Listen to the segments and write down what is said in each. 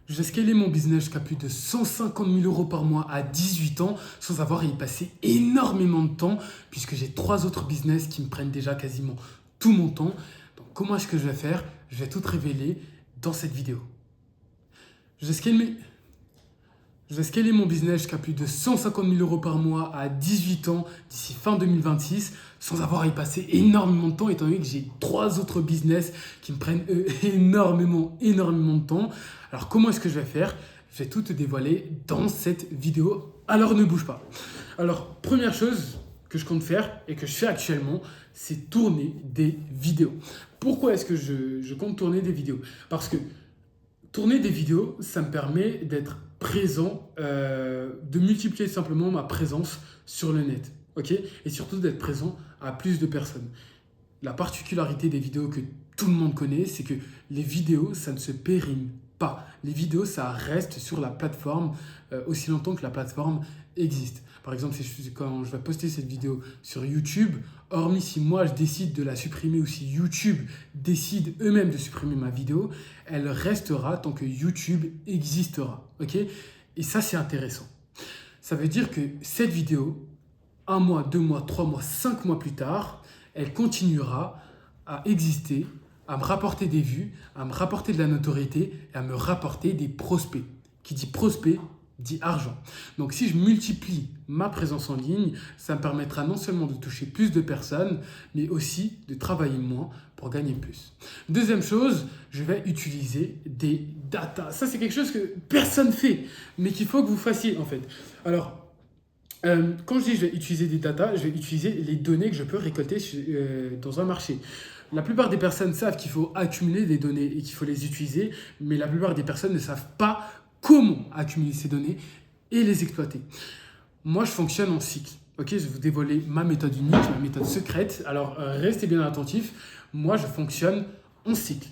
Je vais scaler mon business jusqu'à plus de 150 000 euros par mois à 18 ans sans avoir à y passer énormément de temps puisque j'ai 3 autres business qui me prennent déjà quasiment tout mon temps. Donc comment est-ce que je vais faire? Je vais tout te révéler dans cette vidéo. Je vais scaler mon business jusqu'à plus de 150 000 euros par mois à 18 ans d'ici fin 2026 sans avoir à y passer énormément de temps étant donné que j'ai 3 autres business qui me prennent énormément de temps. Alors comment est-ce que je vais faire? Je vais tout te dévoiler dans cette vidéo. Alors ne bouge pas. Alors première chose que je compte faire et que je fais actuellement, c'est tourner des vidéos. Pourquoi est-ce que je compte tourner des vidéos? Parce que tourner des vidéos, ça me permet d'être présent, de multiplier simplement ma présence sur le net, ok? Et surtout d'être présent à plus de personnes. La particularité des vidéos que tout le monde connaît, c'est que les vidéos, ça ne se périme pas. Les vidéos, ça reste sur la plateforme aussi longtemps que la plateforme existe. Par exemple, quand je vais poster cette vidéo sur YouTube, hormis si moi je décide de la supprimer ou si YouTube décide eux-mêmes de supprimer ma vidéo, elle restera tant que YouTube existera. Ok? Et ça, c'est intéressant. Ça veut dire que cette vidéo, 1 mois, 2 mois, 3 mois, 5 mois plus tard, elle continuera à exister, à me rapporter des vues, à me rapporter de la notoriété et à me rapporter des prospects. Qui dit prospect dit argent. Donc si je multiplie ma présence en ligne, ça me permettra non seulement de toucher plus de personnes, mais aussi de travailler moins pour gagner plus. Deuxième chose, je vais utiliser des data. Ça, c'est quelque chose que personne fait, mais qu'il faut que vous fassiez en fait. Alors, quand je dis je vais utiliser des data, je vais utiliser les données que je peux récolter dans un marché. La plupart des personnes savent qu'il faut accumuler des données et qu'il faut les utiliser, mais la plupart des personnes ne savent pas comment accumuler ces données et les exploiter. Moi, je fonctionne en cycle. Ok, je vais vous dévoiler ma méthode unique, ma méthode secrète. Alors, restez bien attentifs. Moi, je fonctionne en cycle.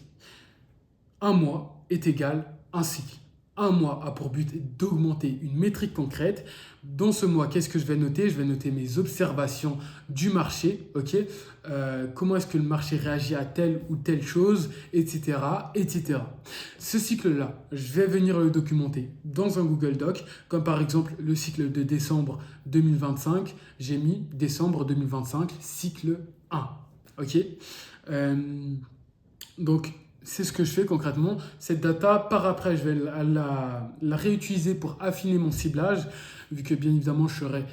1 mois est égal à un cycle. 1 mois a pour but d'augmenter une métrique concrète. Dans ce mois, qu'est-ce que je vais noter? Je vais noter mes observations du marché. Ok, comment est-ce que le marché réagit à telle ou telle chose, etc., etc. Ce cycle-là, je vais venir le documenter dans un Google Doc, comme par exemple le cycle de décembre 2025. J'ai mis décembre 2025, cycle 1. Ok, donc, c'est ce que je fais concrètement. Cette data, par après, je vais la réutiliser pour affiner mon ciblage, vu que bien évidemment, je saurai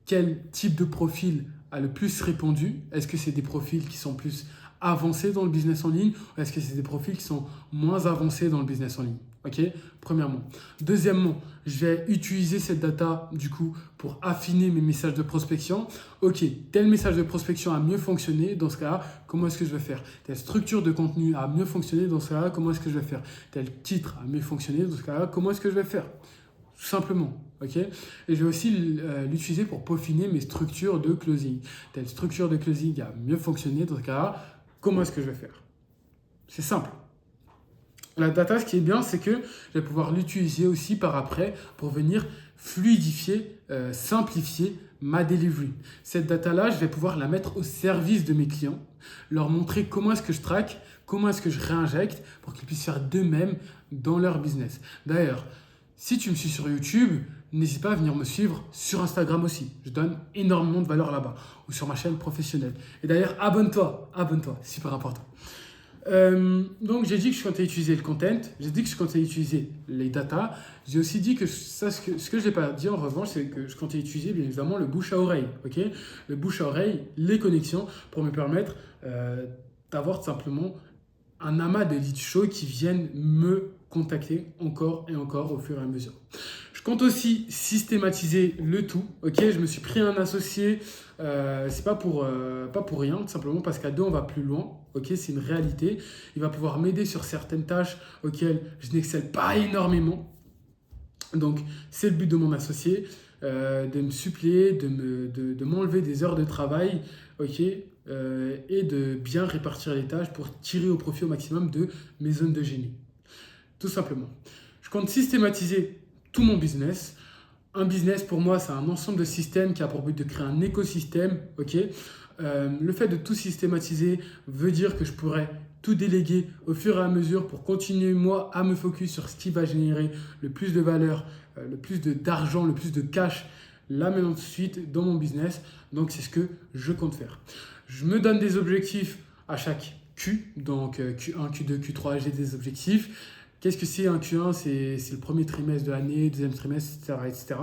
quel type de profil a le plus répondu. Est-ce que c'est des profils qui sont plus avancés dans le business en ligne ou est-ce que c'est des profils qui sont moins avancés dans le business en ligne? Ok, premièrement. Deuxièmement, je vais utiliser cette data du coup pour affiner mes messages de prospection. Ok, tel message de prospection a mieux fonctionné. Dans ce cas-là, comment est-ce que je vais faire? Telle structure de contenu a mieux fonctionné. Dans ce cas-là, comment est-ce que je vais faire? Tel titre a mieux fonctionné. Dans ce cas-là, comment est-ce que je vais faire? Tout simplement. Ok, et je vais aussi l'utiliser pour peaufiner mes structures de closing. Telle structure de closing a mieux fonctionné. Dans ce cas-là, comment est-ce que je vais faire? C'est simple. La data, ce qui est bien, c'est que je vais pouvoir l'utiliser aussi par après pour venir fluidifier, simplifier ma delivery. Cette data-là, je vais pouvoir la mettre au service de mes clients, leur montrer comment est-ce que je traque, comment est-ce que je réinjecte pour qu'ils puissent faire d'eux-mêmes dans leur business. D'ailleurs, si tu me suis sur YouTube, n'hésite pas à venir me suivre sur Instagram aussi. Je donne énormément de valeur là-bas ou sur ma chaîne professionnelle. Et d'ailleurs, abonne-toi, super important. Donc j'ai dit que je comptais utiliser le content, j'ai dit que je comptais utiliser les data, j'ai aussi dit que ce que je n'ai pas dit en revanche, c'est que je comptais utiliser bien évidemment le bouche à oreille, ok? Le bouche à oreille, les connexions pour me permettre d'avoir tout simplement un amas de leads chauds qui viennent me contacter encore et encore au fur et à mesure. Je compte aussi systématiser le tout. Ok, je me suis pris un associé. C'est pas pour rien, tout simplement parce qu'à deux on va plus loin. Ok, c'est une réalité. Il va pouvoir m'aider sur certaines tâches auxquelles je n'excelle pas énormément. Donc c'est le but de mon associé, de me suppléer, de m'enlever des heures de travail. Ok, et de bien répartir les tâches pour tirer au profit au maximum de mes zones de génie. Tout simplement. Je compte systématiser tout mon business. Un business, pour moi, c'est un ensemble de systèmes qui a pour but de créer un écosystème. Ok, le fait de tout systématiser veut dire que je pourrais tout déléguer au fur et à mesure pour continuer, moi, à me focus sur ce qui va générer le plus de valeur, le plus d'argent, le plus de cash, là maintenant tout de suite dans mon business. Donc, c'est ce que je compte faire. Je me donne des objectifs à chaque Q, donc Q1, Q2, Q3, j'ai des objectifs. Qu'est-ce que c'est un Q1? C'est le premier trimestre de l'année, deuxième trimestre, etc., etc.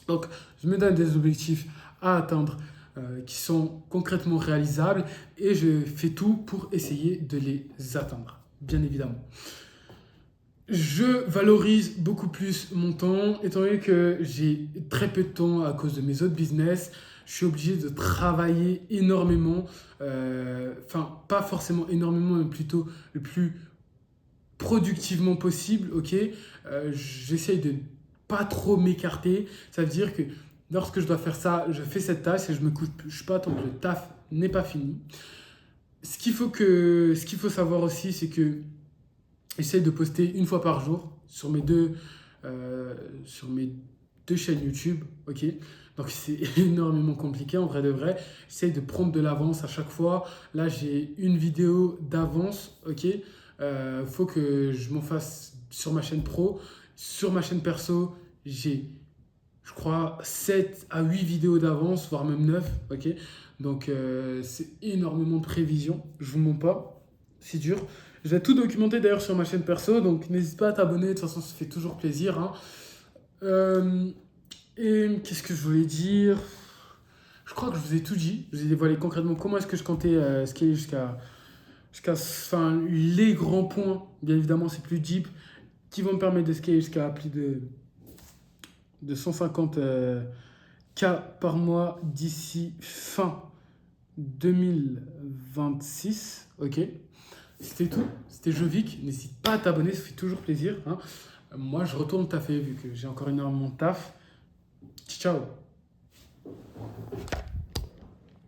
Donc, je me donne des objectifs à atteindre qui sont concrètement réalisables et je fais tout pour essayer de les atteindre, bien évidemment. Je valorise beaucoup plus mon temps, étant donné que j'ai très peu de temps à cause de mes autres business. Je suis obligé de travailler énormément, enfin pas forcément énormément, mais plutôt le plus productivement possible, ok. J'essaye de pas trop m'écarter. Ça veut dire que lorsque je dois faire ça, je fais cette tâche et je me couche pas tant que le taf n'est pas fini. Ce qu'il faut savoir aussi, c'est que j'essaye de poster une fois par jour sur mes deux chaînes YouTube, ok. Donc c'est énormément compliqué en vrai de vrai. J'essaye de prendre de l'avance à chaque fois. Là j'ai une vidéo d'avance, ok. Faut que je m'en fasse sur ma chaîne pro. Sur ma chaîne perso, j'ai, je crois, 7 à 8 vidéos d'avance, voire même 9, ok. Donc c'est énormément de prévision, je vous mens pas, c'est dur. Je vais tout documenter d'ailleurs sur ma chaîne perso, donc n'hésite pas à t'abonner, de toute façon ça fait toujours plaisir, hein. Euh, et qu'est-ce que je voulais dire? Je crois que je vous ai tout dit, je vous ai dévoilé concrètement comment est-ce que je comptais scaler jusqu'à enfin, les grands points, bien évidemment c'est plus deep, qui vont me permettre de scaler jusqu'à plus de 150 K par mois d'ici fin 2026, ok. C'était tout, c'était Jovic, n'hésite pas à t'abonner, ça fait toujours plaisir, hein. Moi je retourne taffer vu que j'ai encore énormément de taf. Ciao.